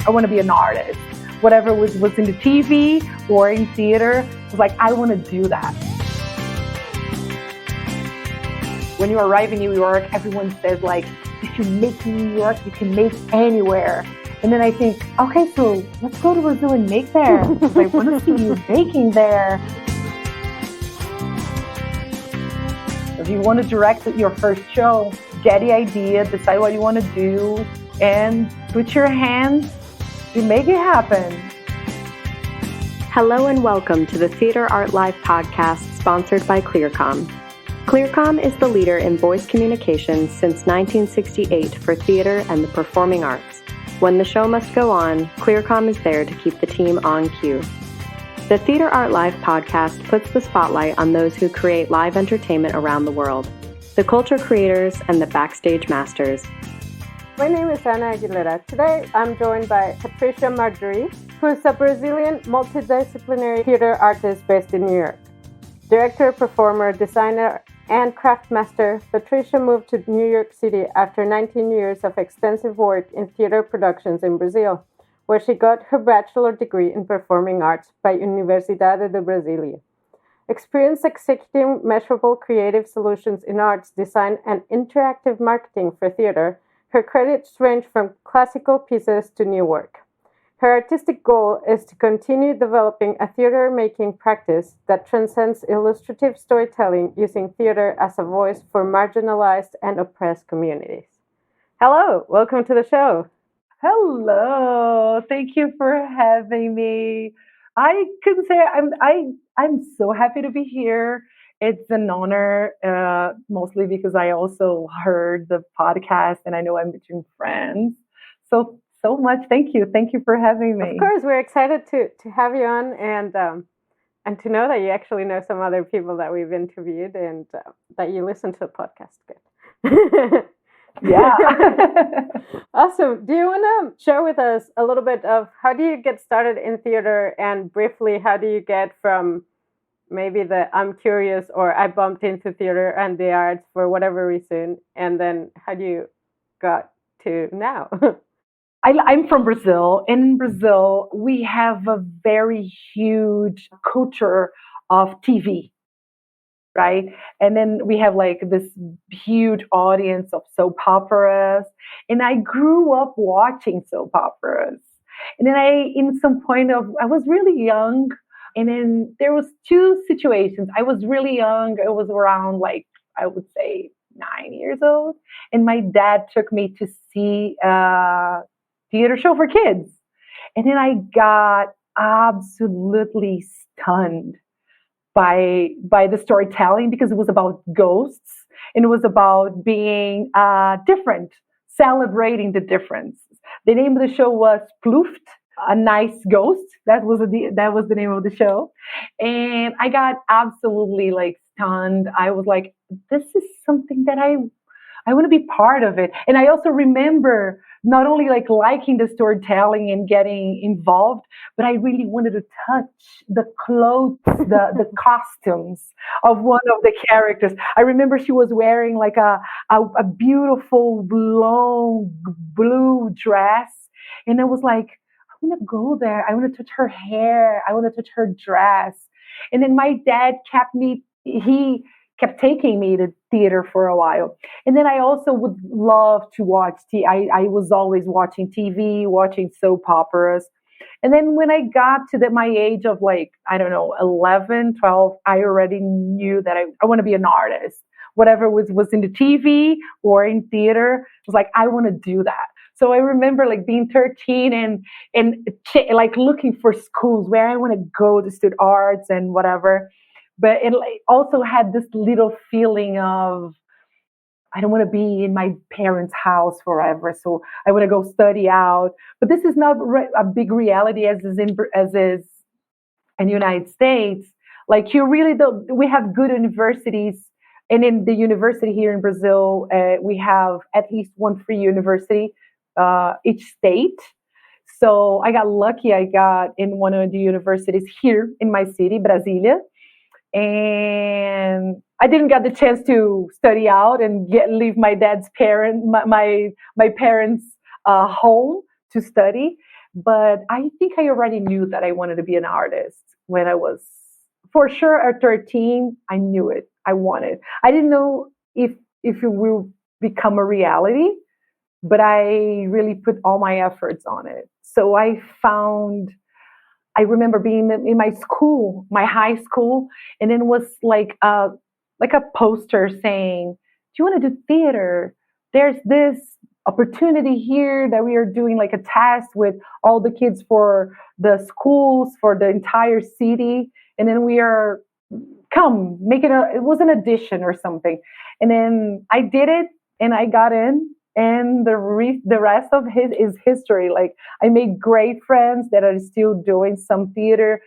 I want to be an artist. Whatever was in the TV or in theater, I was like, I want to do that. When you arrive in New York, everyone says like, if you make in New York, you can make anywhere. And then I think, okay, so let's go to Brazil and make there. Because I want to see you baking there. If you want to direct your first show, get the idea, decide what you want to do, and put your hands to make it happen. Hello and welcome to the Theater Art Live podcast sponsored by ClearCom. ClearCom is the leader in voice communications since 1968 for theater and the performing arts. When the show must go on, ClearCom is there to keep the team on cue. The Theater Art Live podcast puts the spotlight on those who create live entertainment around the world, the culture creators and the backstage masters. My name is Ana Aguilera. Today I'm joined by Patricia Marjorie, who is a Brazilian multidisciplinary theater artist based in New York. Director, performer, designer, and craftmaster, Patricia moved to New York City after 19 years of extensive work in theater productions in Brazil, where she got her bachelor degree in performing arts by Universidade de Brasília. Experience executing measurable creative solutions in arts, design, and interactive marketing for theater, her credits range from classical pieces to new work. Her artistic goal is to continue developing a theater-making practice that transcends illustrative storytelling using theater as a voice for marginalized and oppressed communities. Hello, welcome to the show. Hello, thank you for having me. I can say I'm so happy to be here. It's an honor, mostly because I also heard the podcast and I know I'm between friends. So much. Thank you for having me. Of course, we're excited to have you on and to know that you actually know some other people that we've interviewed and that you listen to the podcast. Good. Yeah. Awesome. Do you want to share with us a little bit of how do you get started in theater and briefly how do you get from maybe the I'm curious or I bumped into theater and the arts for whatever reason, and then how do you got to now? I'm from Brazil. In Brazil, we have a very huge culture of TV, right? And then we have like this huge audience of soap operas. And I grew up watching soap operas. And then I was really young. And then there was two situations. I was really young. I was around like, I would say 9 years old. And my dad took me to see theater show for kids. And then I got absolutely stunned by the storytelling because it was about ghosts and it was about being different, celebrating the difference. The name of the show was Ploofed, a nice ghost. That was the name of the show. And I got absolutely like stunned. I was like, this is something that I want to be part of it. And I also remember not only like liking the storytelling and getting involved, but I really wanted to touch the clothes, the costumes of one of the characters. I remember she was wearing like a beautiful long blue dress. And I was like, I want to go there. I want to touch her hair. I want to touch her dress. And then my dad he kept taking me to theater for a while. And then I also would love to watch I was always watching TV, watching soap operas. And then when I got to my age of like, I don't know, 11, 12, I already knew that I want to be an artist. Whatever was in the TV or in theater, I was like, I want to do that. So I remember like being 13 and like looking for schools where I want to go to study arts and whatever. But it also had this little feeling of, I don't want to be in my parents' house forever. So I want to go study out. But this is not a big reality as is in the United States. Like you really don't, we have good universities. And in the university here in Brazil, we have at least one free university each state. So I got lucky. I got in one of the universities here in my city, Brasília. And I didn't get the chance to study out and leave my dad's my parents' home to study. But I think I already knew that I wanted to be an artist when I was, for sure, at 13. I knew it. I wanted. I didn't know if it will become a reality, but I really put all my efforts on it. So I remember being in my school, my high school, and it was like a poster saying, "Do you want to do theater? There's this opportunity here that we are doing like a test with all the kids for the schools for the entire city, and then we are come make it. It was an audition or something, and then I did it, and I got in." And the rest of his is history. Like I made great friends that are still doing some theater.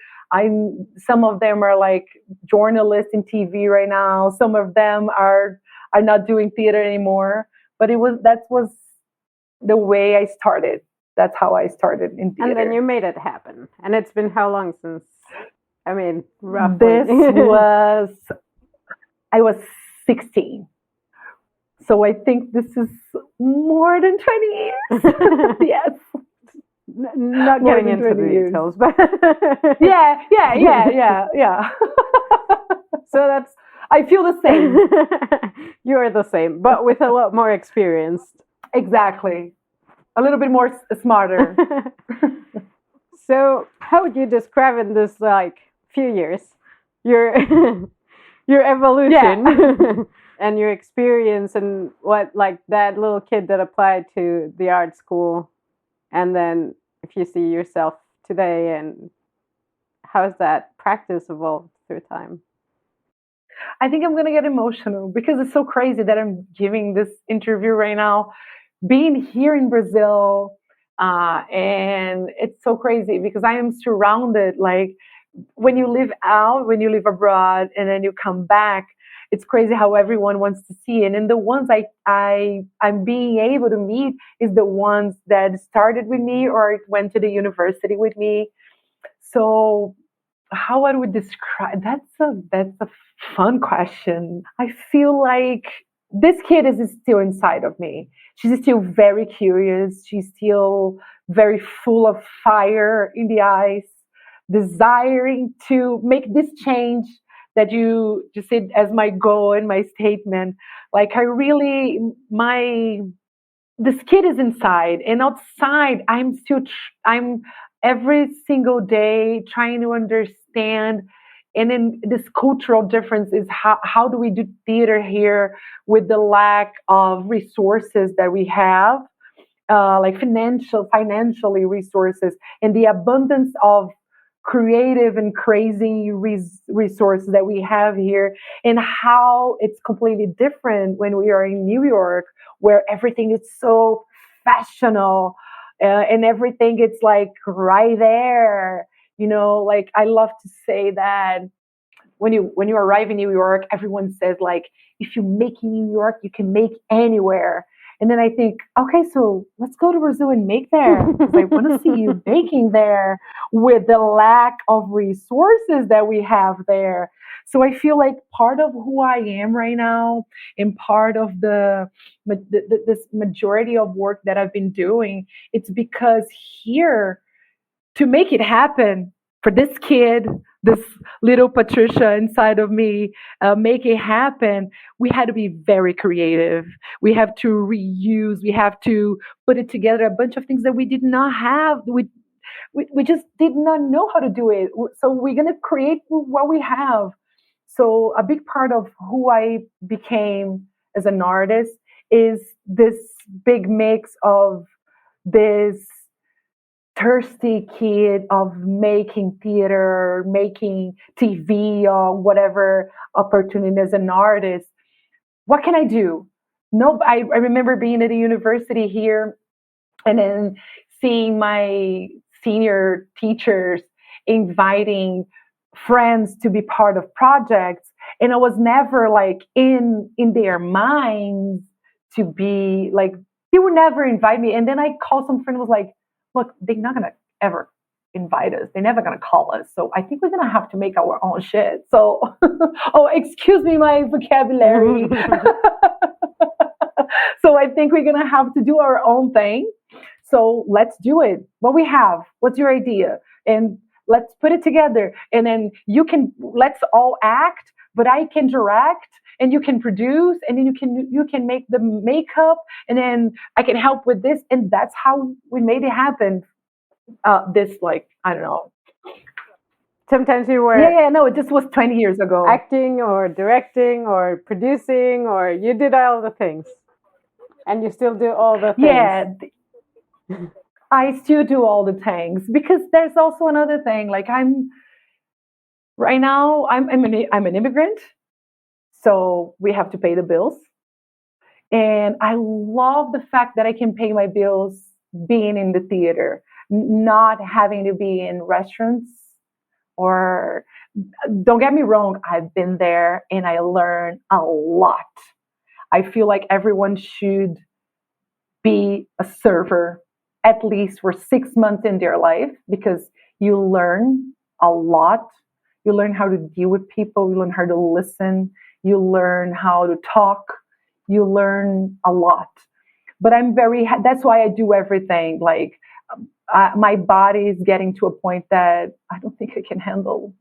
Some of them are like journalists in TV right now. Some of them are not doing theater anymore. But that was the way I started. That's how I started in theater. And then you made it happen. And it's been how long since? I mean, roughly. I was 16. So I think this is more than 20 years. Yes. Not more getting into the details, but yeah. So I feel the same. You're the same, but with a lot more experience. Exactly. A little bit more smarter. So how would you describe in this like few years your evolution? Yeah. And your experience and what, like that little kid that applied to the art school, and then if you see yourself today, and how's that practice evolved through time? I think I'm going to get emotional because it's so crazy that I'm giving this interview right now, being here in Brazil, and it's so crazy because I am surrounded, like when you live abroad and then you come back, it's crazy how everyone wants to see it. And the ones I'm being able to meet is the ones that started with me or went to the university with me. So how I would describe, that's a fun question. I feel like this kid is still inside of me. She's still very curious. She's still very full of fire in the eyes, desiring to make this change that you just said as my goal and my statement. Like this kid is inside, and outside I'm every single day trying to understand. And then this cultural difference is how do we do theater here with the lack of resources that we have, like financially resources, and the abundance of creative and crazy resources that we have here, and how it's completely different when we are in New York, where everything is so fashionable, and everything it's like right there. Like I love to say that when you arrive in New York, everyone says like, if you make in New York, you can make anywhere. And then I think, okay, so let's go to Brazil and make there. Because I want to see you baking there with the lack of resources that we have there. So I feel like part of who I am right now, and part of this majority of work that I've been doing, it's because here, to make it happen for this kid, this little Patricia inside of me, make it happen, we had to be very creative. We have to reuse, we have to put it together, a bunch of things that we did not have. We just did not know how to do it. So we're going to create what we have. So a big part of who I became as an artist is this big mix of this thirsty kid of making theater, making TV, or whatever opportunity as an artist. What can I do? No, I remember being at a university here and then seeing my senior teachers inviting friends to be part of projects. And I was never like in their minds to be like, they would never invite me. And then I called some friend and was like, look, they're not going to ever invite us. They're never going to call us. So I think we're going to have to make our own shit. So, oh, excuse me, my vocabulary. So I think we're going to have to do our own thing. So let's do it. What we have, what's your idea? And let's put it together. And then let's all act, but I can direct and you can produce and then you can make the makeup and then I can help with this. And that's how we made it happen. I don't know. Sometimes you were no, this was 20 years ago. Acting or directing or producing, or you did all the things. And you still do all the things. Yeah, I still do all the things because there's also another thing. Like I'm an immigrant, so we have to pay the bills. And I love the fact that I can pay my bills being in the theater, not having to be in restaurants. Or don't get me wrong, I've been there and I learned a lot. I feel like everyone should be a server at least for 6 months in their life because you learn a lot. You learn how to deal with people. You learn how to listen. You learn how to talk. You learn a lot. But that's why I do everything. Like, my body is getting to a point that I don't think I can handle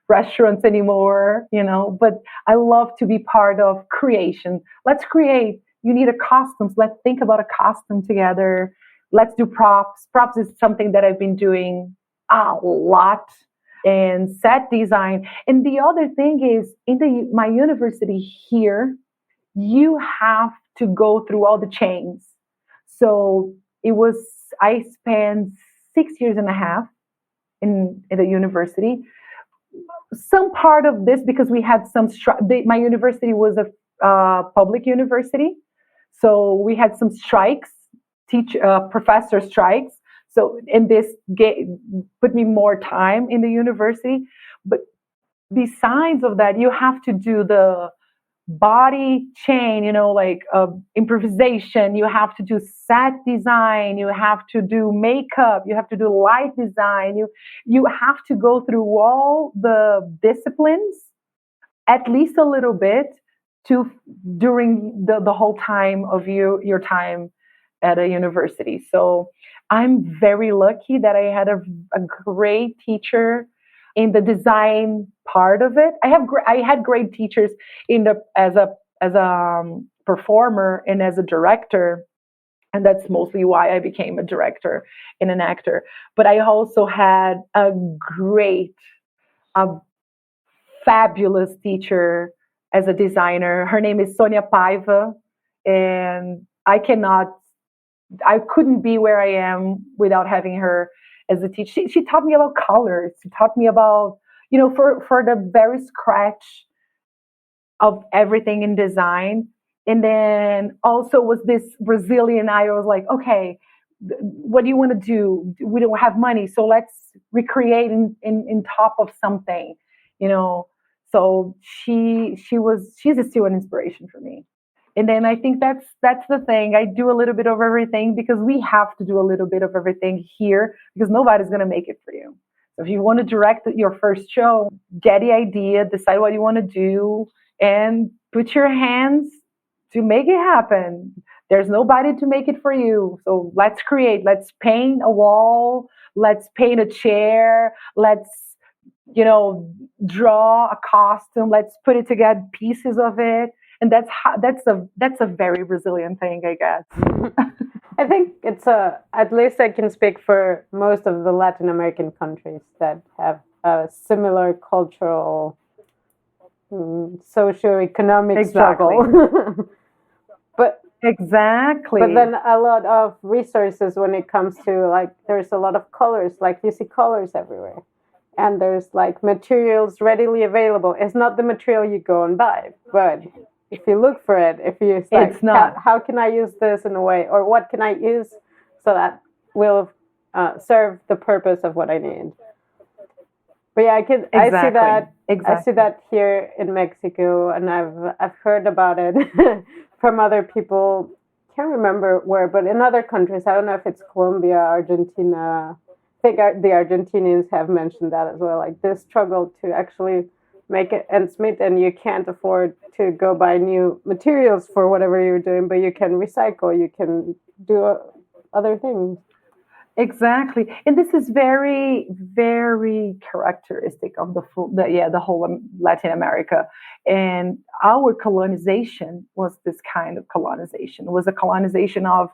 restaurants anymore, but I love to be part of creation. Let's create. You need a costume. Let's think about a costume together. Let's do props. Props is something that I've been doing a lot, and set design. And the other thing is my university here, you have to go through all the chains. So I spent 6.5 years in the university. Some part of this because we had my university was a public university, so we had some strikes, professor strikes. So, and this put me more time in the university. But besides of that, you have to do the body chain, improvisation. You have to do set design. You have to do makeup. You have to do light design. You have to go through all the disciplines, at least a little bit, during the whole time of your time at a university. So I'm very lucky that I had a great teacher in the design part of it. I had great teachers as a performer and as a director, and that's mostly why I became a director and an actor. But I also had a fabulous teacher as a designer. Her name is Sonia Paiva, and I couldn't be where I am without having her as a teacher. She taught me about colors. She taught me about, for the very scratch of everything in design. And then also was this Brazilian. I was like, okay, what do you want to do? We don't have money, so let's recreate in top of something, So she's still an inspiration for me. And then I think that's the thing. I do a little bit of everything because we have to do a little bit of everything here because nobody's going to make it for you. So if you want to direct your first show, get the idea, decide what you want to do, and put your hands to make it happen. There's nobody to make it for you. So let's create. Let's paint a wall. Let's paint a chair. Let's, draw a costume. Let's put it together, pieces of it. And that's a very Brazilian thing, I guess. I think it's at least I can speak for most of the Latin American countries that have a similar cultural, socio-economic struggle. Exactly. But then a lot of resources when it comes to there's a lot of colors, you see colors everywhere. And there's materials readily available. It's not the material you go and buy, but if you look for it, if you it's not. How can I use this in a way, or what can I use so that will serve the purpose of what I need? But yeah, I see that here in Mexico, and I've heard about it from other people. Can't remember where, but in other countries, I don't know if it's Colombia, Argentina. I think the Argentinians have mentioned that as well. This struggle to actually make it ends meet, and you can't afford to go buy new materials for whatever you're doing, but you can recycle, you can do other things. Exactly, and this is very, very characteristic of the whole Latin America. And our colonization was this kind of colonization. It was a colonization of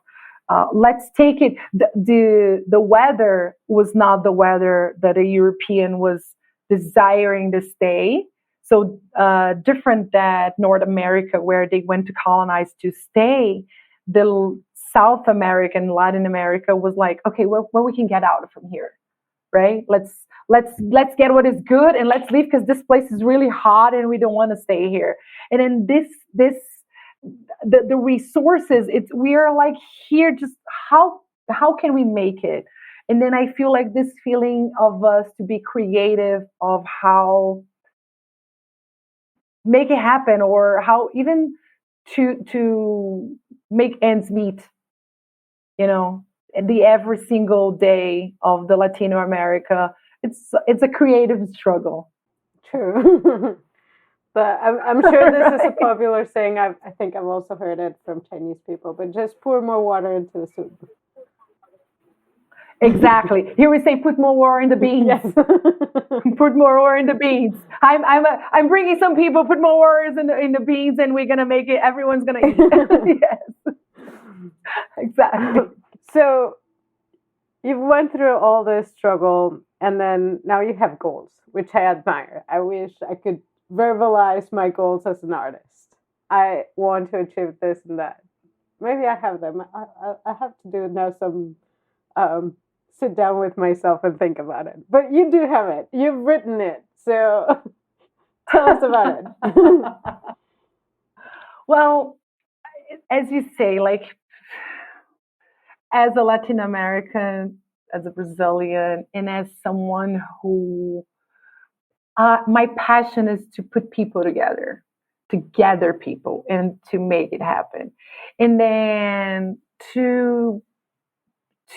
let's take it. The weather was not the weather that a European was desiring to stay. So different than North America, where they went to colonize to stay. The South America and Latin America was like, okay, well, we can get out from here, right? Let's get what is good and let's leave because this place is really hot and we don't want to stay here. And then the resources, we are like here, just how can we make it? And then I feel like this feeling of us to be creative of how make it happen, or how even to make ends meet. Every single day of the Latino America, it's a creative struggle. True. But I'm sure this is a popular saying. I think I've also heard it from Chinese people, but just pour more water into the soup. Exactly. Here we say, put more water in the beans. Yes. Put more water in the beans. I'm bringing some people. Put more water in the beans, and we're gonna make it. Everyone's gonna eat. Yes. Exactly. So you went through all this struggle, and then now you have goals, which I admire. I wish I could verbalize my goals as an artist. I want to achieve this and that. Maybe I have them. I have to do now some sit down with myself and think about it. But you do have it. You've written it. So tell us about it. Well, as you say, like, as a Latin American, as a Brazilian, and as someone who, my passion is to put people together, to gather people, and to make it happen. And then to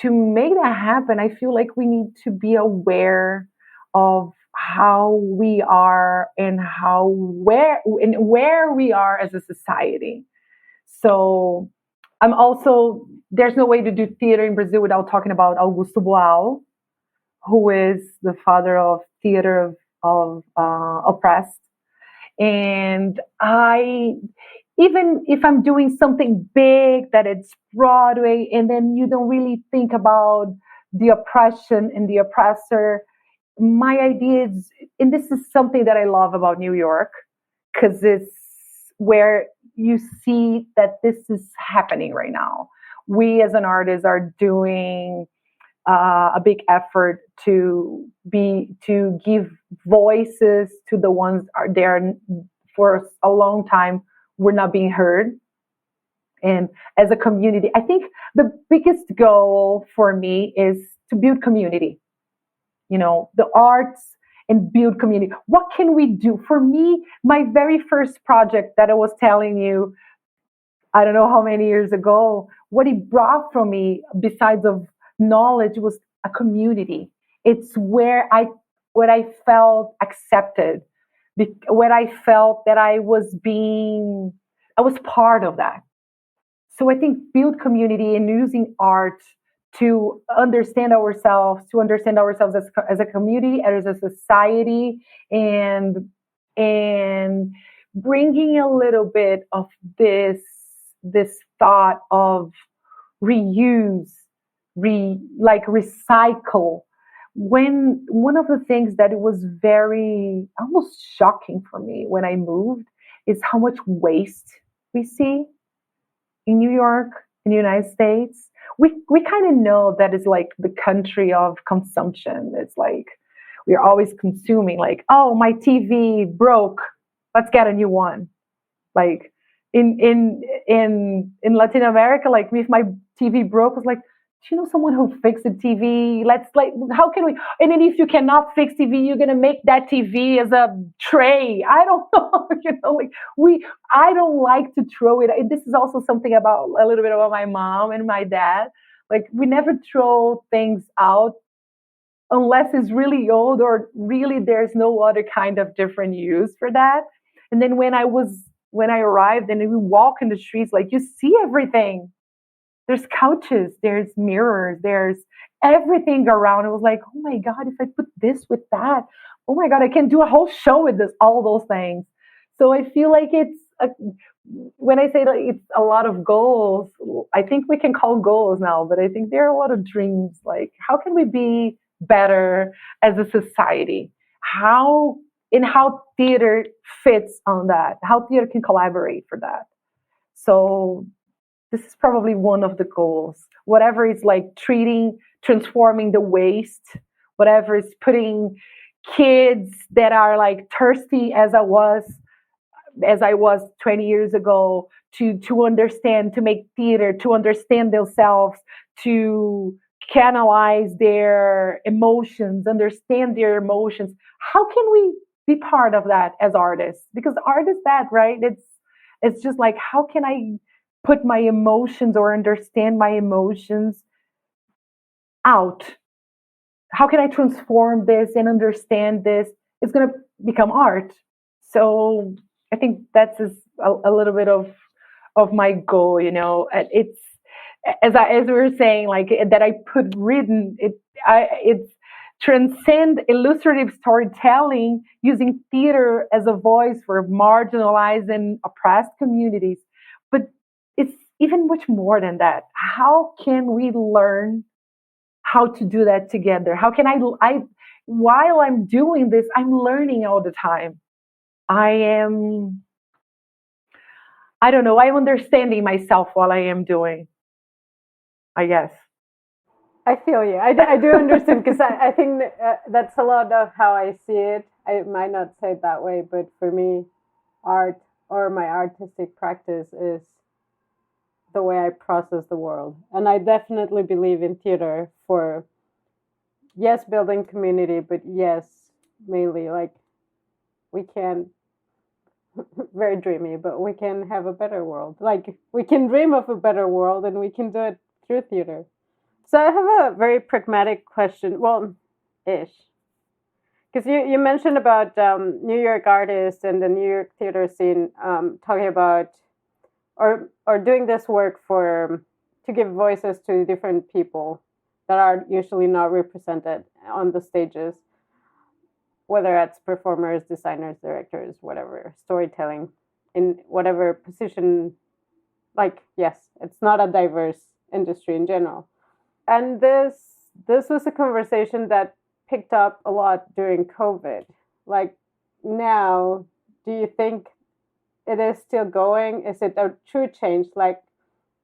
make that happen, I feel like we need to be aware of how we are and where we are as a society. So there's no way to do theater in Brazil without talking about Augusto Boal, who is the father of theater of oppressed. And even if I'm doing something big that it's Broadway, and then you don't really think about the oppression and the oppressor, my idea is, and this is something that I love about New York, because it's where you see that this is happening right now. We as an artist are doing a big effort to give voices to the ones are there for a long time we're not being heard. And as a community, I think the biggest goal for me is to build community. The arts and build community. What can we do? For me, my very first project that I was telling you, I don't know how many years ago, what it brought from me, besides of knowledge, was a community. It's where I felt accepted, where I felt that I was part of that. So I think build community and using art to understand ourselves as a community, as a society, and bringing a little bit of this thought of reuse, recycle. When one of the things that it was very almost shocking for me when I moved is how much waste we see in New York, in the United States. We kind of know that it's like the country of consumption. It's like we're always consuming, like, oh, my TV broke, let's get a new one. Like in Latin America, like if my TV broke, it's like, do you know someone who fixed the TV? How can we? And then if you cannot fix TV, you're gonna make that TV as a tray. I don't know, I don't like to throw it. This is also something about a little bit about my mom and my dad. Like, we never throw things out unless it's really old or really there's no other kind of different use for that. And then when I arrived and we walk in the streets, like, you see everything. there's couches, there's mirrors, there's everything around. It was like, oh my God, if I put this with that, oh my God, I can do a whole show with this, all those things. So I feel like when I say that it's a lot of goals, I think we can call goals now, but I think there are a lot of dreams. Like, how can we be better as a society? How theater fits on that, how theater can collaborate for that. So this is probably one of the goals. Whatever is like transforming the waste, whatever is putting kids that are like thirsty as I was 20 years ago to understand, to make theater, to understand themselves, to canalize their emotions, understand their emotions. How can we be part of that as artists? Because art is that, right? It's just like, how can I put my emotions or understand my emotions out? How can I transform this and understand this? It's going to become art. So I think that's a little bit of my goal, you know. It's as we were saying, like that I put written. It's transcend illustrative storytelling using theater as a voice for marginalized and oppressed communities. But it's even much more than that. How can we learn how to do that together? How can I while I'm doing this, I'm learning all the time. I'm understanding myself while I am doing, I guess. I feel you. I do understand, because I think that's a lot of how I see it. I might not say it that way, but for me, art or my artistic practice is the way I process the world. And I definitely believe in theater for, yes, building community, but yes, mainly like we can, very dreamy, but we can have a better world. Like we can dream of a better world and we can do it through theater. So I have a very pragmatic question, well, ish. Because you mentioned about New York artists and the New York theater scene talking about or doing this work to give voices to different people that are usually not represented on the stages, whether it's performers, designers, directors, whatever, storytelling, in whatever position. Like, yes, it's not a diverse industry in general. And this was a conversation that picked up a lot during COVID. Like now, do you think it is still going? Is it a true change? Like,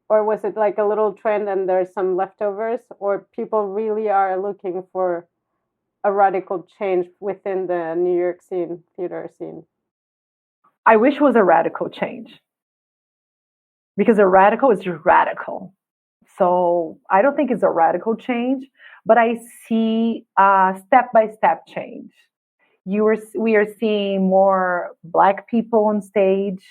or was it like a little trend and there's some leftovers? Or people really are looking for a radical change within the New York theater scene? I wish it was a radical change, because a radical is radical. So I don't think it's a radical change, but I see a step-by-step change. We are seeing more Black people on stage.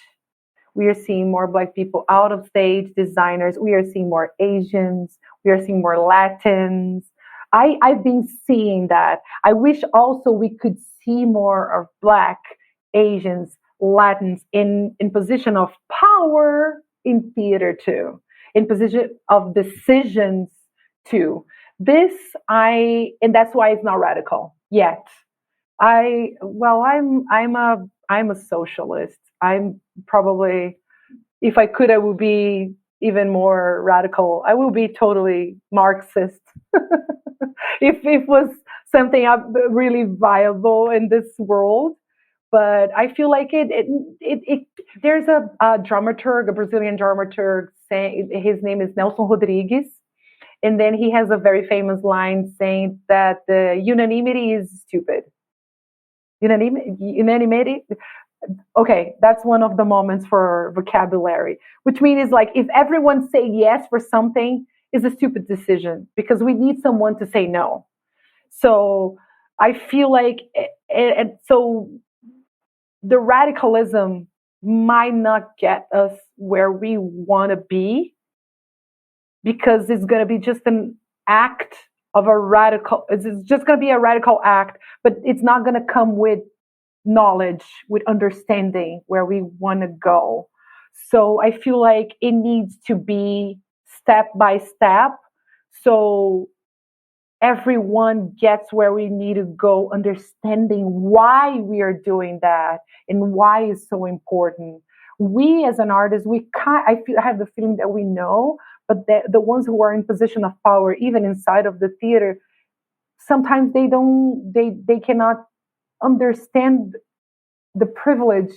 We are seeing more Black people out of stage, designers. We are seeing more Asians. We are seeing more Latins. I've been seeing that. I wish also we could see more of Black, Asians, Latins in position of power in theater too, in position of decisions too. And that's why it's not radical yet. I'm a socialist. I'm probably, if I could, I would be even more radical. I will be totally Marxist if it was something really viable in this world. But I feel like there's a dramaturg, a Brazilian dramaturg, saying his name is Nelson Rodrigues, and then he has a very famous line saying that the unanimity is stupid. Unanimity. Okay, that's one of the moments for vocabulary, which means like if everyone say yes for something, is a stupid decision because we need someone to say no. So I feel like, and so the radicalism might not get us where we want to be, because it's going to be just an act of a radical, it's just going to be a radical act, but it's not going to come with knowledge, with understanding where we want to go. So I feel like it needs to be step by step. So everyone gets where we need to go, understanding why we are doing that and why it's so important. We as an artist, I have the feeling that we know, but the ones who are in position of power, even inside of the theater, sometimes they cannot understand the privilege,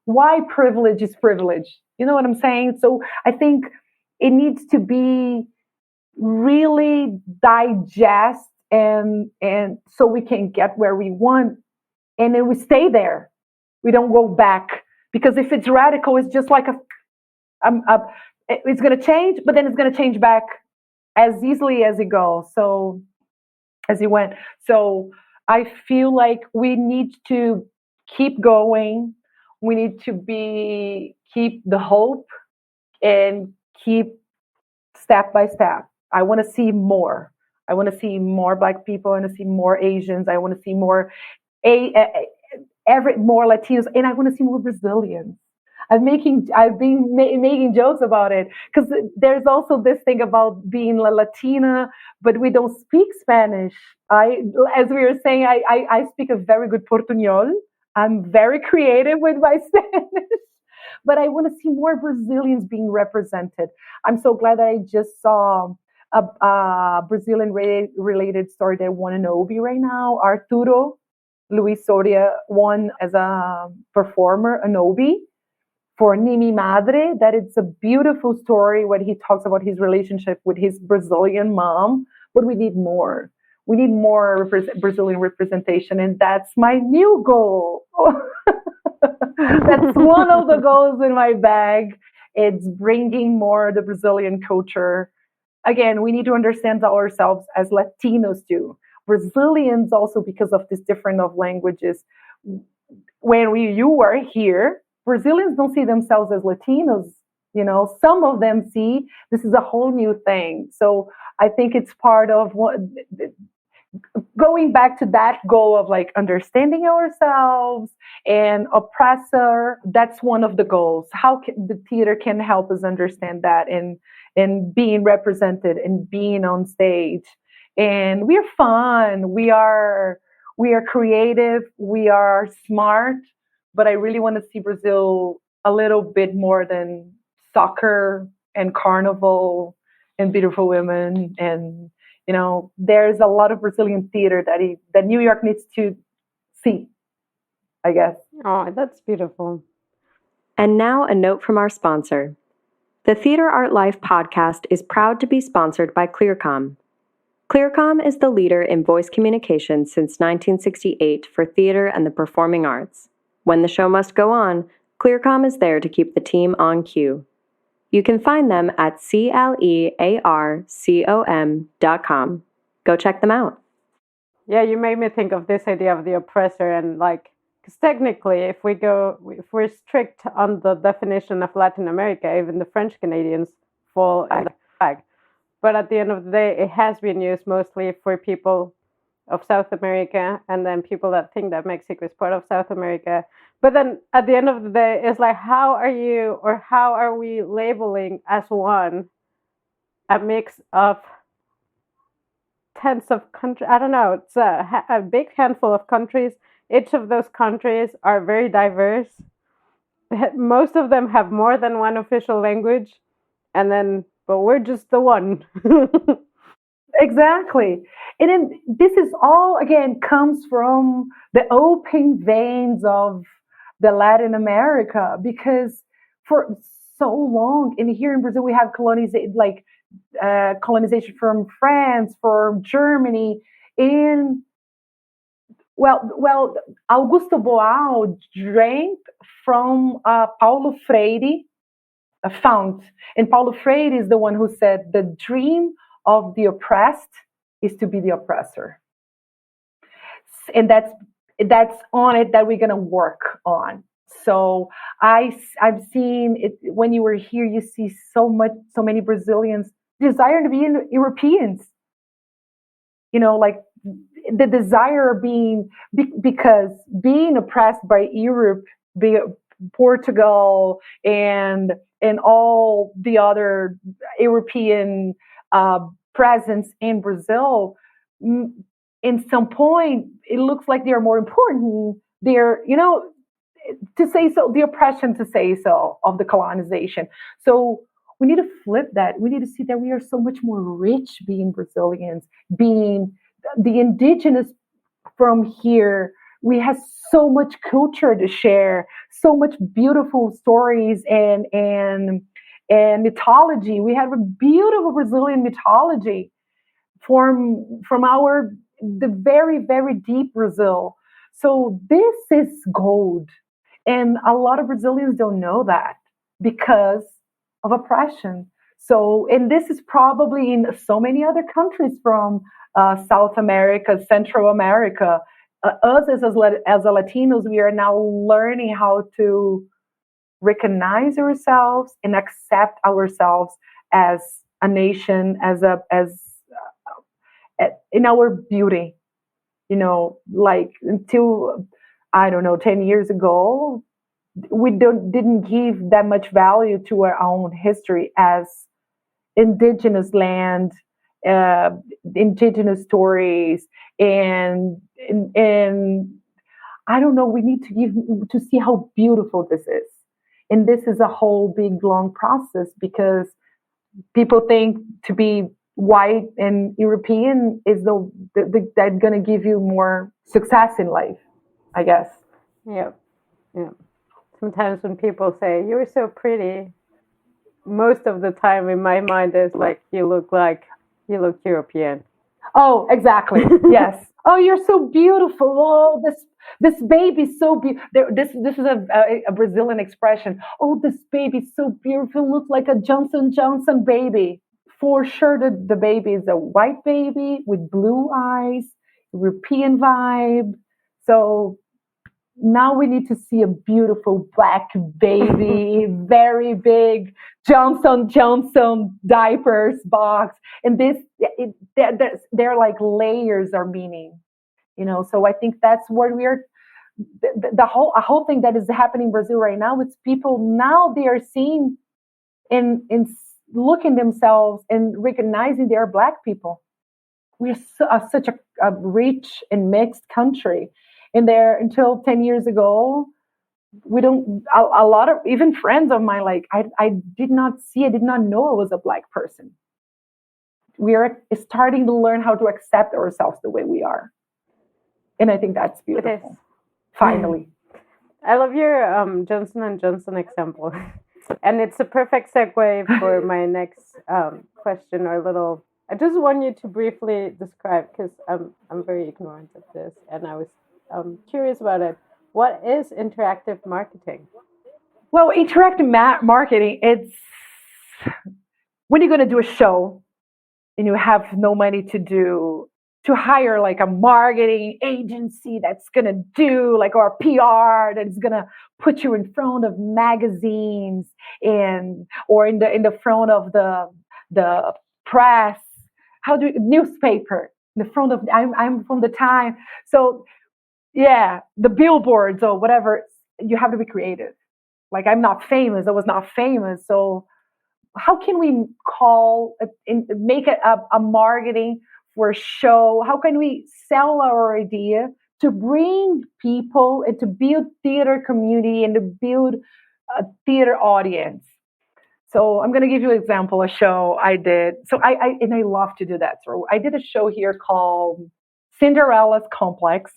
why privilege is privilege. You know what I'm saying? So I think it needs to be really digest and so we can get where we want, and then we stay there. We don't go back, because if it's radical, it's just like it's going to change, but then it's going to change back as easily as it goes. So as it went. So I feel like we need to keep going. We need to keep the hope and keep step by step. I want to see more. I want to see more Black people. I want to see more Asians. I want to see more more Latinos, and I want to see more Brazilians. I've been making jokes about it, because there's also this thing about being a Latina, but we don't speak Spanish. As we were saying, I speak a very good Portuñol. I'm very creative with my Spanish, but I want to see more Brazilians being represented. I'm so glad that I just saw a Brazilian related story that won an Obie right now. Arturo Luis Soria won as a performer an Obie for Nimi Madre. That it's a beautiful story when he talks about his relationship with his Brazilian mom, but we need more. We need more Brazilian representation, and that's my new goal. That's one of the goals in my bag. It's bringing more the Brazilian culture. Again, we need to understand ourselves as Latinos too. Brazilians also, because of this difference of languages. When you are here, Brazilians don't see themselves as Latinos. You know, some of them see this is a whole new thing. So I think it's part of going back to that goal of like understanding ourselves and oppressor. That's one of the goals. How the theater can help us understand that and being represented and being on stage. And we're fun. We are creative. We are smart. But I really want to see Brazil a little bit more than soccer and carnival and beautiful women. And, you know, there's a lot of Brazilian theater that New York needs to see, I guess. Oh, that's beautiful. And now a note from our sponsor. The Theater Art Life podcast is proud to be sponsored by ClearCom. ClearCom is the leader in voice communication since 1968 for theater and the performing arts. When the show must go on, ClearCom is there to keep the team on cue. You can find them at CLEARCOM.com. Go check them out. Yeah, you made me think of this idea of the oppressor, and like, because technically, if we're strict on the definition of Latin America, even the French Canadians fall under the flag. But at the end of the day, it has been used mostly for people of South America, and then people that think that Mexico is part of South America. But then at the end of the day, it's like, how are we labeling as one a mix of tens of countries? I don't know. It's a big handful of countries. Each of those countries are very diverse. Most of them have more than one official language, but we're just the one. Exactly. And then this is all, again, comes from the open veins of the Latin America, because for so long, and here in Brazil, we have colonization from France, from Germany, and well, Augusto Boal drank from Paulo Freire, a fount. And Paulo Freire is the one who said the dream of the oppressed is to be the oppressor. And that's on it that we're going to work on. So I've seen it when you were here. You see so many Brazilians desire to be Europeans. You know, like the desire of being because being oppressed by Europe, Portugal and all the other European presence in Brazil, in some point, it looks like they're more important. They're, to say so, the oppression to say so of the colonization. So we need to flip that. We need to see that we are so much more rich being Brazilians, being the indigenous from here. We have so much culture to share, so much beautiful stories and mythology. We have a beautiful Brazilian mythology from the very, very deep Brazil. So this is gold. And a lot of Brazilians don't know that because of oppression. So, and this is probably in so many other countries from South America, Central America. Us as Latinos, we are now learning how to recognize ourselves and accept ourselves as a nation, as in our beauty. Like until, I don't know, 10 years ago, we didn't give that much value to our own history as indigenous land, indigenous stories, and I don't know. We need to see how beautiful this is, and this is a whole big long process because people think to be white and European is that's going to give you more success in life, I guess. Yeah. Sometimes when people say you're so pretty, most of the time in my mind is like you look European. Oh, exactly. Yes. Oh, you're so beautiful. Oh, this baby's so beautiful. This is a Brazilian expression. Oh, this baby's so beautiful. Looks like a Johnson Johnson baby. For sure, the baby is a white baby with blue eyes, European vibe. So now we need to see a beautiful black baby, very big Johnson Johnson diapers box, and they're like layers of meaning, So I think that's where we are. A whole thing that is happening in Brazil right now. It's people now they are seeing in looking themselves and recognizing they are Black people. We're such a rich and mixed country. And there, until 10 years ago, we don't, a lot of, even friends of mine, like, I did not know I was a Black person. We are starting to learn how to accept ourselves the way we are. And I think that's beautiful. Finally. I love your Johnson & Johnson example. And it's a perfect segue for my next question or little. I just want you to briefly describe, because I'm very ignorant of this, and I was curious about it. What is interactive marketing? Well, interactive marketing, it's when you're going to do a show and you have no money to hire like a marketing agency that's going to do like our PR that's going to put you in front of magazines or in the front of the press. Newspaper in the front of I'm from the Time. So yeah, the billboards or whatever, you have to be creative. Like I was not famous. So how can we make it a marketing for a show? How can we sell our idea to bring people and to build theater community and to build a theater audience? So I'm going to give you an example, a show I did. So I love to do that. So I did a show here called Cinderella's Complex.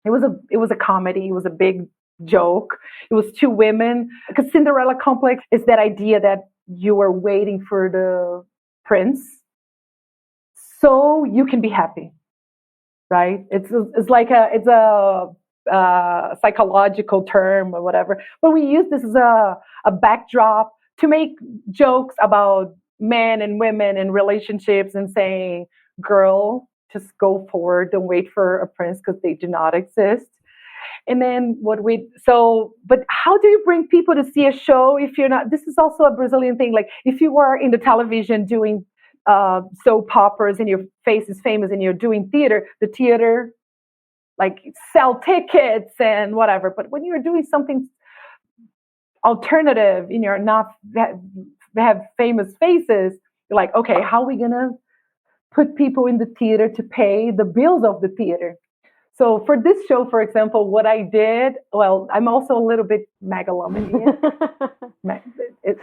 It was a comedy. It was a big joke. It was two women. Because Cinderella Complex is that idea that you are waiting for the prince so you can be happy, right? It's a psychological term or whatever. But we use this as a backdrop to make jokes about men and women and relationships and saying, girl, just go forward. Don't wait for a prince because they do not exist. And then but how do you bring people to see a show if you're not, this is also a Brazilian thing. Like if you were in the television doing soap operas and your face is famous and you're doing theater, the theater like sell tickets and whatever. But when you're doing something alternative, not that have famous faces. You're like, okay, how are we gonna put people in the theater to pay the bills of the theater? So for this show, for example, what I did, well, I'm also a little bit megalomaniac.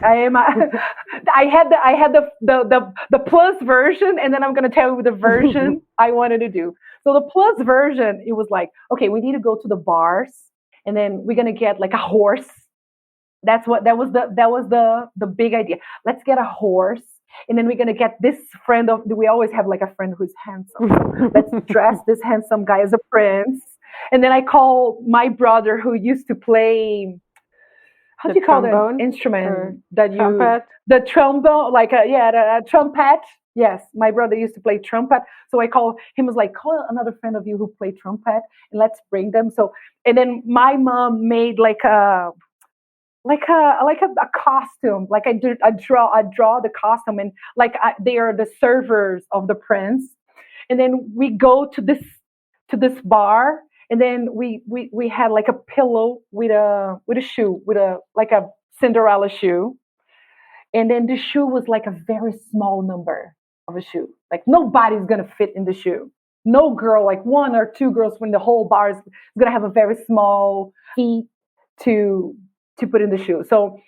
I am. I had the plus version, and then I'm going to tell you the version I wanted to do. So the plus version, it was like, okay, we need to go to the bars, and then we're going to get like a horse. That was the big idea. Let's get a horse. And then we're going to get this friend we always have like a friend who's handsome. So let's dress this handsome guy as a prince. And then I call my brother who used to play, how do you call that instrument that trumpet? The trombone, the trumpet. Yes, my brother used to play trumpet. So I call him, was like, call another friend of you who play trumpet and let's bring them. So, and then my mom made like a costume. Like I draw the costume, and they are the servers of the prince. And then we go to this bar, and then we had like a pillow with a shoe, with a Cinderella shoe. And then the shoe was like a very small number of a shoe. Like nobody's gonna fit in the shoe. No girl, like one or two girls from the whole bar is gonna have a very small feet to put in the shoe. So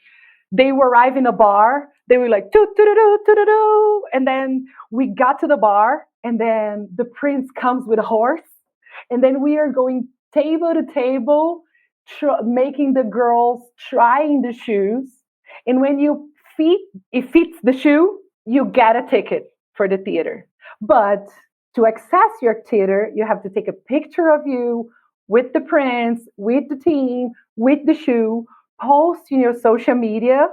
they will arrive in a bar. They were like, doo, doo, doo, doo, doo, doo, doo. And then we got to the bar, and then the prince comes with a horse. And then we are going table to table, making the girls trying the shoes. And when it fits the shoe, you get a ticket for the theater. But to access your theater, you have to take a picture of you with the prince, with the team, with the shoe, post in your social media,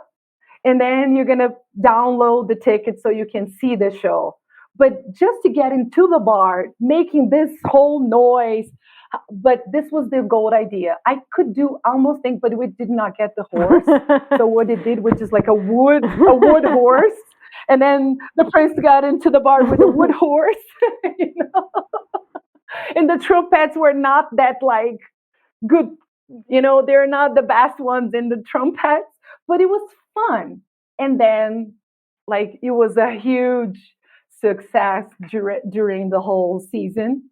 and then you're going to download the ticket so you can see the show. But just to get into the bar, making this whole noise, but this was the gold idea. I could do almost things, but we did not get the horse. So what it did was just like a wood horse. And then the prince got into the bar with a wood horse. And the trumpets were not that like good. They're not the best ones in the trumpets, but it was fun. And then like it was a huge success during the whole season.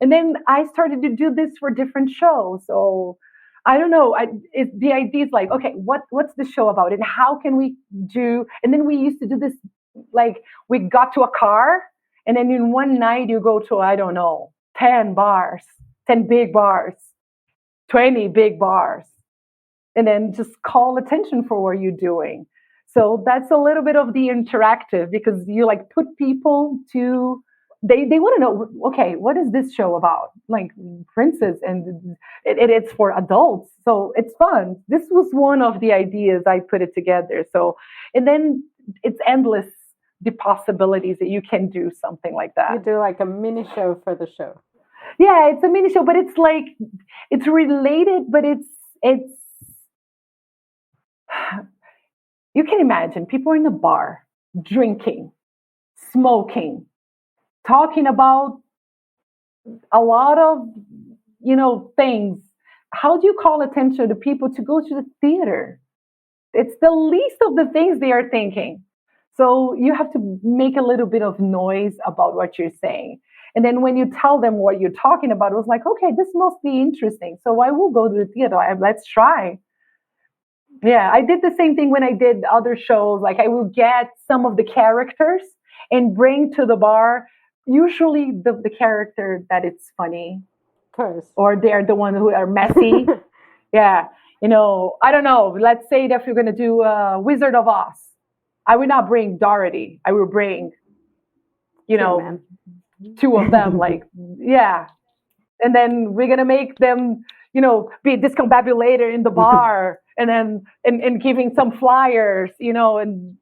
And then I started to do this for different shows. So I don't know. The idea is like, okay, what's the show about, and how can we do? And then we used to do this, like we got to a car, and then in one night you go to, I don't know, 10 big bars, 20 big bars, and then just call attention for what you're doing. So that's a little bit of the interactive, because you like put people to, they want to know, okay, what is this show about? Like princes, and it's for adults. So it's fun. This was one of the ideas I put it together. So, and then it's endless, the possibilities that you can do something like that. You do like a mini show for the show. Yeah, it's a mini show, but it's like, it's related, but it's you can imagine people in a bar drinking, smoking, talking about a lot of, things. How do you call attention to people to go to the theater? It's the least of the things they are thinking. So you have to make a little bit of noise about what you're saying. And then when you tell them what you're talking about, it was like, okay, this must be interesting. So I will go to the theater. Let's try. Yeah, I did the same thing when I did other shows. Like I will get some of the characters and bring to the bar, usually the character that it's funny. Of course. Or they're the ones who are messy. Yeah. I don't know. Let's say that if you're going to do Wizard of Oz, I will not bring Dorothy. I will bring, two of them, like, yeah. And then we're going to make them, be discombobulated in the bar and then and giving some flyers, and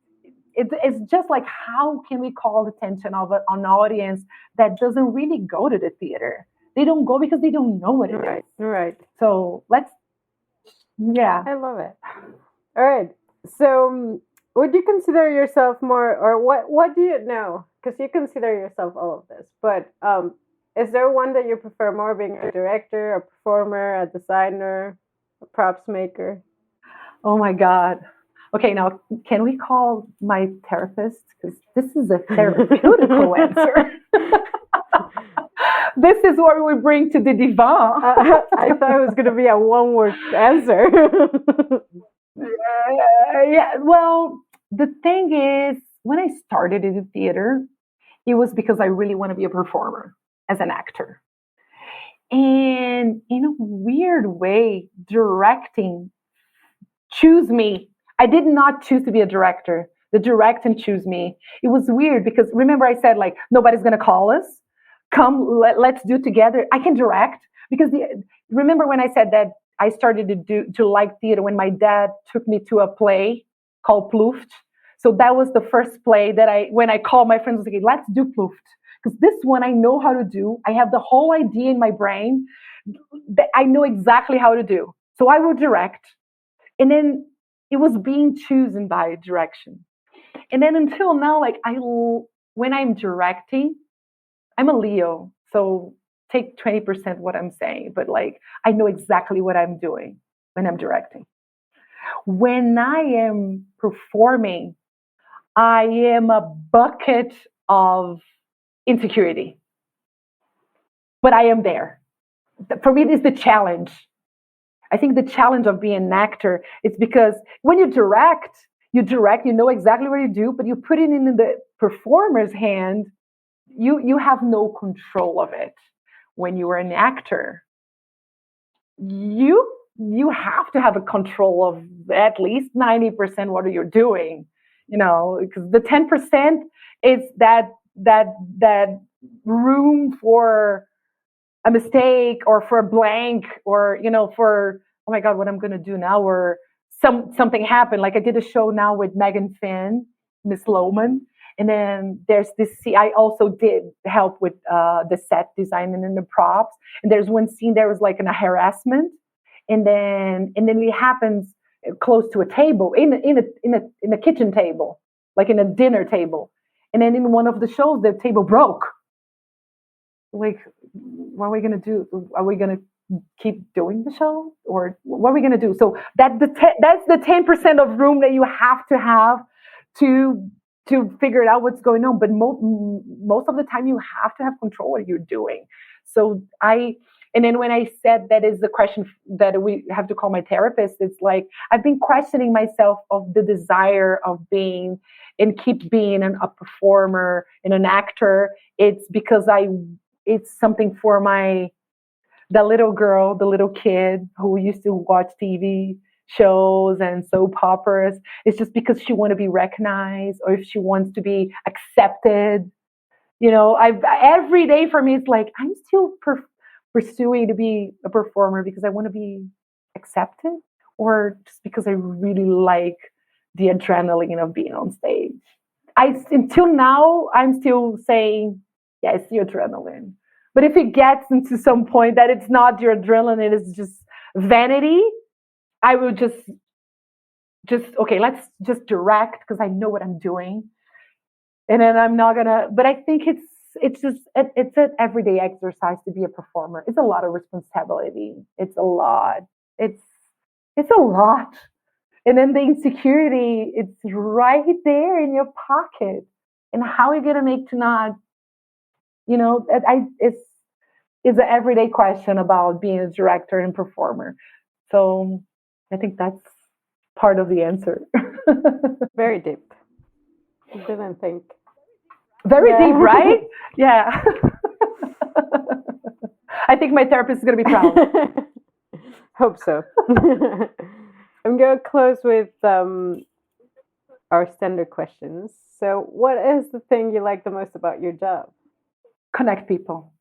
it's just like, how can we call attention of an audience that doesn't really go to the theater? They don't go because they don't know what it is. Right. So yeah. I love it. All right. So would you consider yourself more, or what do you know? Because you consider yourself all of this, but is there one that you prefer more, being a director, a performer, a designer, a props maker? Oh my God. Okay, now can we call my therapist? Because this is a therapeutical answer. This is what we bring to the divan. I thought it was going to be a one-word answer. Yeah. Well, the thing is, when I started in the theater, it was because I really want to be a performer as an actor. And in a weird way, directing choose me. I did not choose to be a director. The directing choose me. It was weird because remember I said like nobody's gonna call us. Come, let's do it together. I can direct because remember when I said that I started to like theater when my dad took me to a play called Ploufft. So that was the first play that when I called my friends, I was like, let's do Ploufft. Because this one I know how to do. I have the whole idea in my brain that I know exactly how to do. So I will direct. And then it was being chosen by direction. And then until now, like when I'm directing, I'm a Leo. So take 20% what I'm saying, but like I know exactly what I'm doing when I'm directing. When I am performing, I am a bucket of insecurity. But I am there. For me, it is the challenge. I think the challenge of being an actor is because when you direct, you know exactly what you do, but you put it in the performer's hand, you have no control of it. When you are an actor, you have to have a control of at least 90% what you're doing, because the 10% is that room for a mistake or for a blank or for oh my god what I'm going to do now or something happened. Like I did a show now with Meghan Finn, Miss Lohman, and then there's this scene. I also did help with the set design and the props, and there's one scene there was like a harassment, and then it happens close to a table in a kitchen table, like in a dinner table, and then in one of the shows the table broke. Like, what are we going to do? Are we going to keep doing the show or what are we going to do? So that's the 10% of room that you have to figure out what's going on. But most of the time you have to have control of what you're doing. So and then when I said that is the question that we have to call my therapist, it's like, I've been questioning myself of the desire of being and keep being a performer and an actor. It's because it's something for the little girl, the little kid who used to watch TV shows and soap operas. It's just because she wants to be recognized or if she wants to be accepted. Every day for me, it's like, I'm still pursuing to be a performer because I want to be accepted or just because I really like the adrenaline of being on stage. Until now, I'm still saying, yeah, it's the adrenaline. But if it gets into some point that it's not your adrenaline, it is just vanity, I will just okay, let's just direct because I know what I'm doing. And then I'm not gonna, but I think it's an everyday exercise to be a performer. It's a lot of responsibility. It's a lot. It's a lot. And then the insecurity, it's right there in your pocket. And how are you gonna make to not, it's an everyday question about being a director and performer. So I think that's part of the answer. Very deep. I didn't think. Very deep, right? Yeah. I think my therapist is going to be proud. Hope so. I'm going to close with our standard questions. So what is the thing you like the most about your job? Connect people.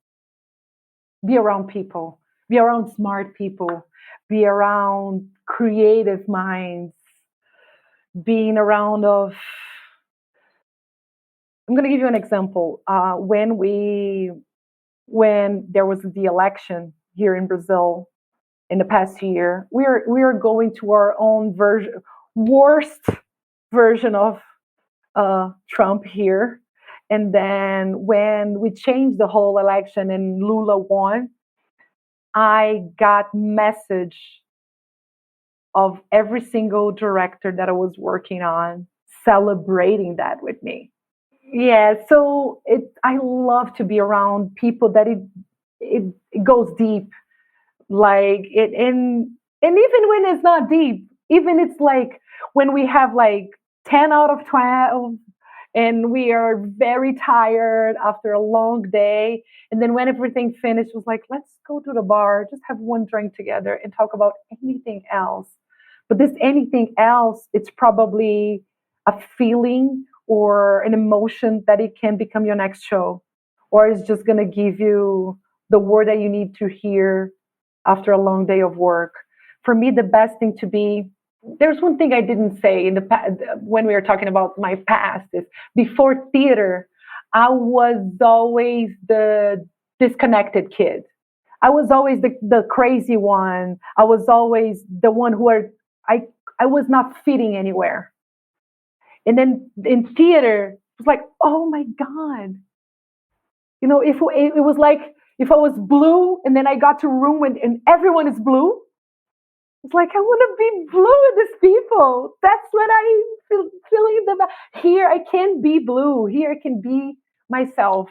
Be around people. Be around smart people. Be around creative minds. Being around I'm going to give you an example. When there was the election here in Brazil in the past year, we are going to our own worst version of Trump here. And then when we changed the whole election and Lula won, I got message of every single director that I was working on celebrating that with me. Yeah, so I love to be around people that it goes deep, like it and even when it's not deep, even it's like when we have like 10 out of 12 and we are very tired after a long day, and then when everything finished, it was like, let's go to the bar, just have one drink together and talk about anything else. But this anything else, it's probably a feeling or an emotion that it can become your next show, or it's just going to give you the word that you need to hear after a long day of work. For me, the best thing to be, there's one thing I didn't say in the past when we were talking about my past is before theater, I was always the disconnected kid. I was always the crazy one. I was always the one I was not fitting anywhere. And then in theater, it was like, oh my God. You know, if it was like, if I was blue and then I got to a room and everyone is blue, it's like, I want to be blue with these people. That's what I feel feeling about. Here, I can be blue. Here, I can be myself.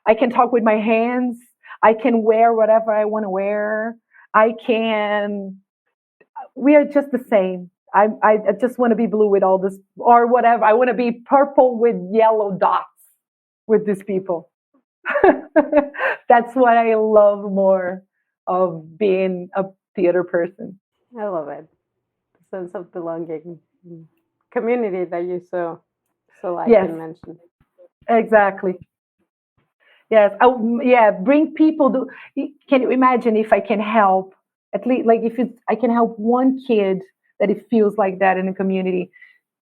I can talk with my hands. I can wear whatever I want to wear. We are just the same. I just want to be blue with all this or whatever. I want to be purple with yellow dots with these people. That's what I love more of being a theater person. I love it. The sense of belonging, community that you so like Yes. and mentioned. Exactly. Yes. Bring people to. Can you imagine if I can help at least, like I can help one kid that it feels like that in the community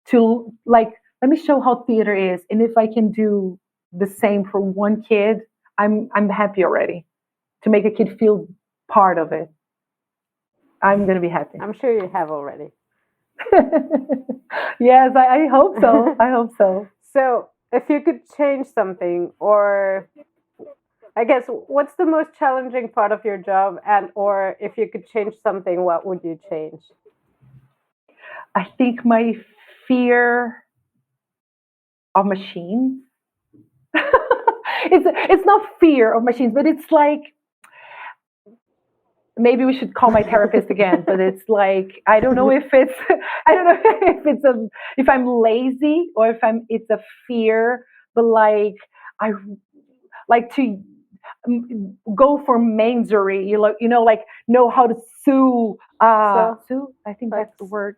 to like, let me show how theater is, and if I can do the same for one kid, I'm happy already. To make a kid feel part of it, I'm gonna be happy. I'm sure you have already. Yes, I hope so. I hope so. So, if you could change something, or I guess, what's the most challenging part of your job, and or if you could change something, what would you change? I think my fear of machines. It's not fear of machines, but it's like, maybe we should call my therapist again, but it's like, I don't know if I'm lazy or if it's a fear, but like, I like to go for mastery, like know how to sew. Sew, I think that's the word,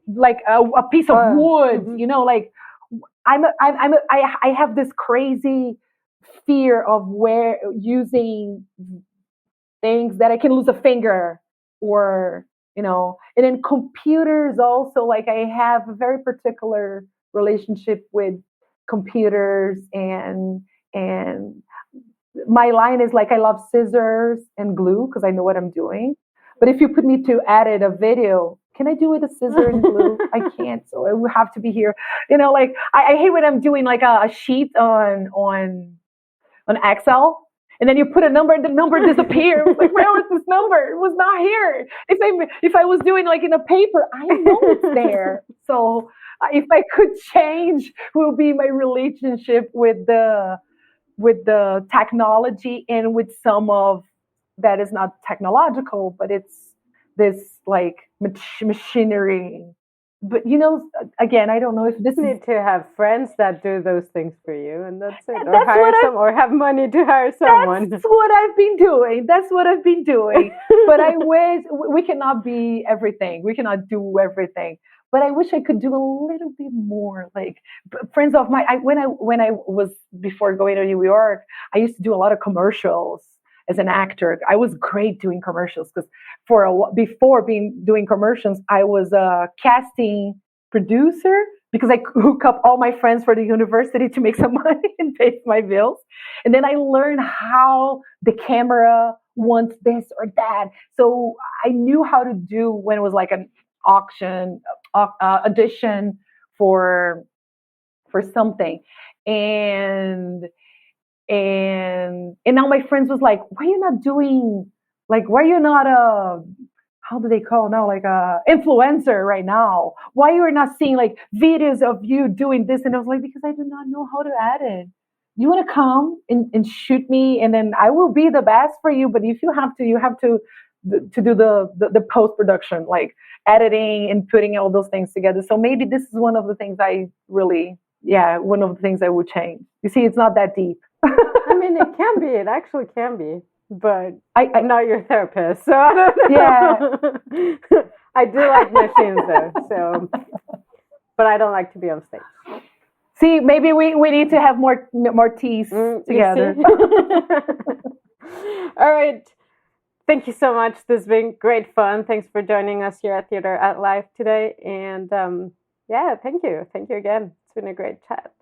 like a piece of wood, mm-hmm. Like I have this crazy fear of using things that I can lose a finger or, and then computers also, like I have a very particular relationship with computers, and my line is like, I love scissors and glue because I know what I'm doing. But if you put me to edit a video, can I do it with a scissor and glue? I can't. So it would have to be here. Like I hate when I'm doing like a sheet on Excel, and then you put a number and the number disappears. Like, where was this number? It was not here. If I was doing like in a paper, I know it's there. So if I could change, will be my relationship with the technology, and with some of that is not technological, but it's this like machinery. But again, I don't know if this you need to have friends that do those things for you, and that's it. Or that's hire or have money to hire someone. That's what I've been doing. But I wish we cannot be everything. We cannot do everything. But I wish I could do a little bit more. Like friends of mine, when I was, before going to New York, I used to do a lot of commercials as an actor. I was great doing commercials because before doing commercials, I was a casting producer because I hook up all my friends for the university to make some money and pay my bills. And then I learned how the camera wants this or that. So I knew how to do when it was like an audition for something, and now my friends was like, why are you not how do they call now, like a influencer right now? Why you are not seeing like videos of you doing this? And I was like, because I do not know how to edit. You want to come and shoot me, and then I will be the best for you. But if you have to, do the post production, like editing and putting all those things together. So maybe this is one of the things one of the things I would change. You see, it's not that deep. I mean, it can be. It actually can be. But I'm not your therapist, so I don't know. Yeah. I do like machines, though. So, but I don't like to be on stage. See, maybe we need to have more teas together. All right. Thank you so much. This has been great fun. Thanks for joining us here at Theater Art Live today. And thank you. Thank you again. It's been a great chat.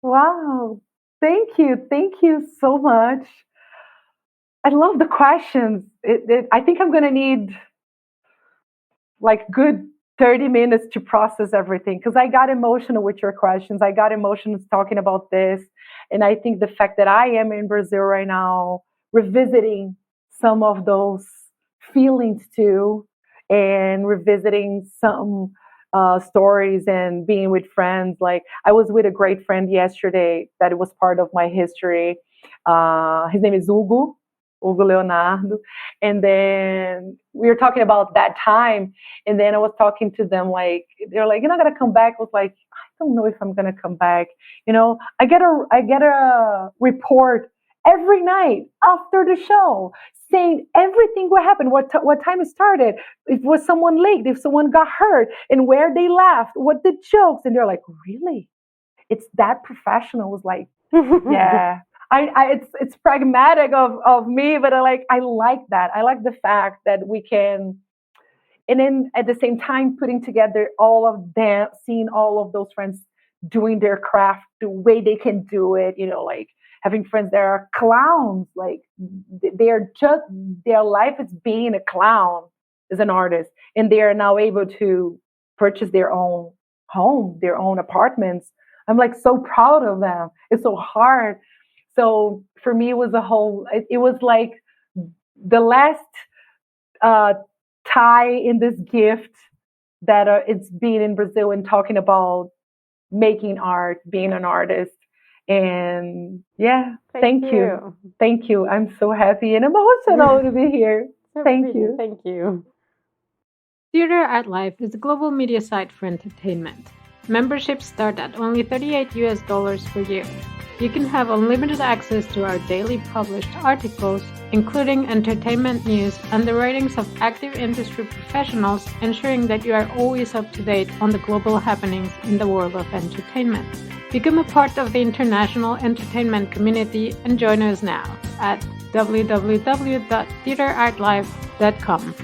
Wow. Thank you. Thank you so much. I love the questions. I think I'm going to need like good 30 minutes to process everything, because I got emotional with your questions. I got emotional talking about this. And I think the fact that I am in Brazil right now, revisiting some of those feelings too, and revisiting some stories and being with friends. Like I was with a great friend yesterday that was part of my history. His name is Hugo Leonardo. And then we were talking about that time. And then I was talking to them, like, they're like, you're not going to come back. I was like, I don't know if I'm going to come back. You know, I get a report every night after the show saying everything what happened, what time it started, if was someone late, if someone got hurt, and where they laughed, what the jokes. And they're like, really? It's that professional? I was like, yeah. It's pragmatic of me, but I like that. I like the fact that we can, and then at the same time putting together all of them, seeing all of those friends doing their craft the way they can do it. You know, like having friends that are clowns, like they're just, their life is being a clown as an artist, and they are now able to purchase their own home, their own apartments. I'm like so proud of them. It's so hard. So for me, it was like the last tie in this gift that it's being in Brazil and talking about making art, being an artist. And yeah, thank you. Thank you. I'm so happy and emotional to be here. Thank you. Thank you. Theater Art Live is a global media site for entertainment. Memberships start at only $38 per year. You can have unlimited access to our daily published articles, including entertainment news and the writings of active industry professionals, ensuring that you are always up to date on the global happenings in the world of entertainment. Become a part of the international entertainment community and join us now at www.theaterartlive.com.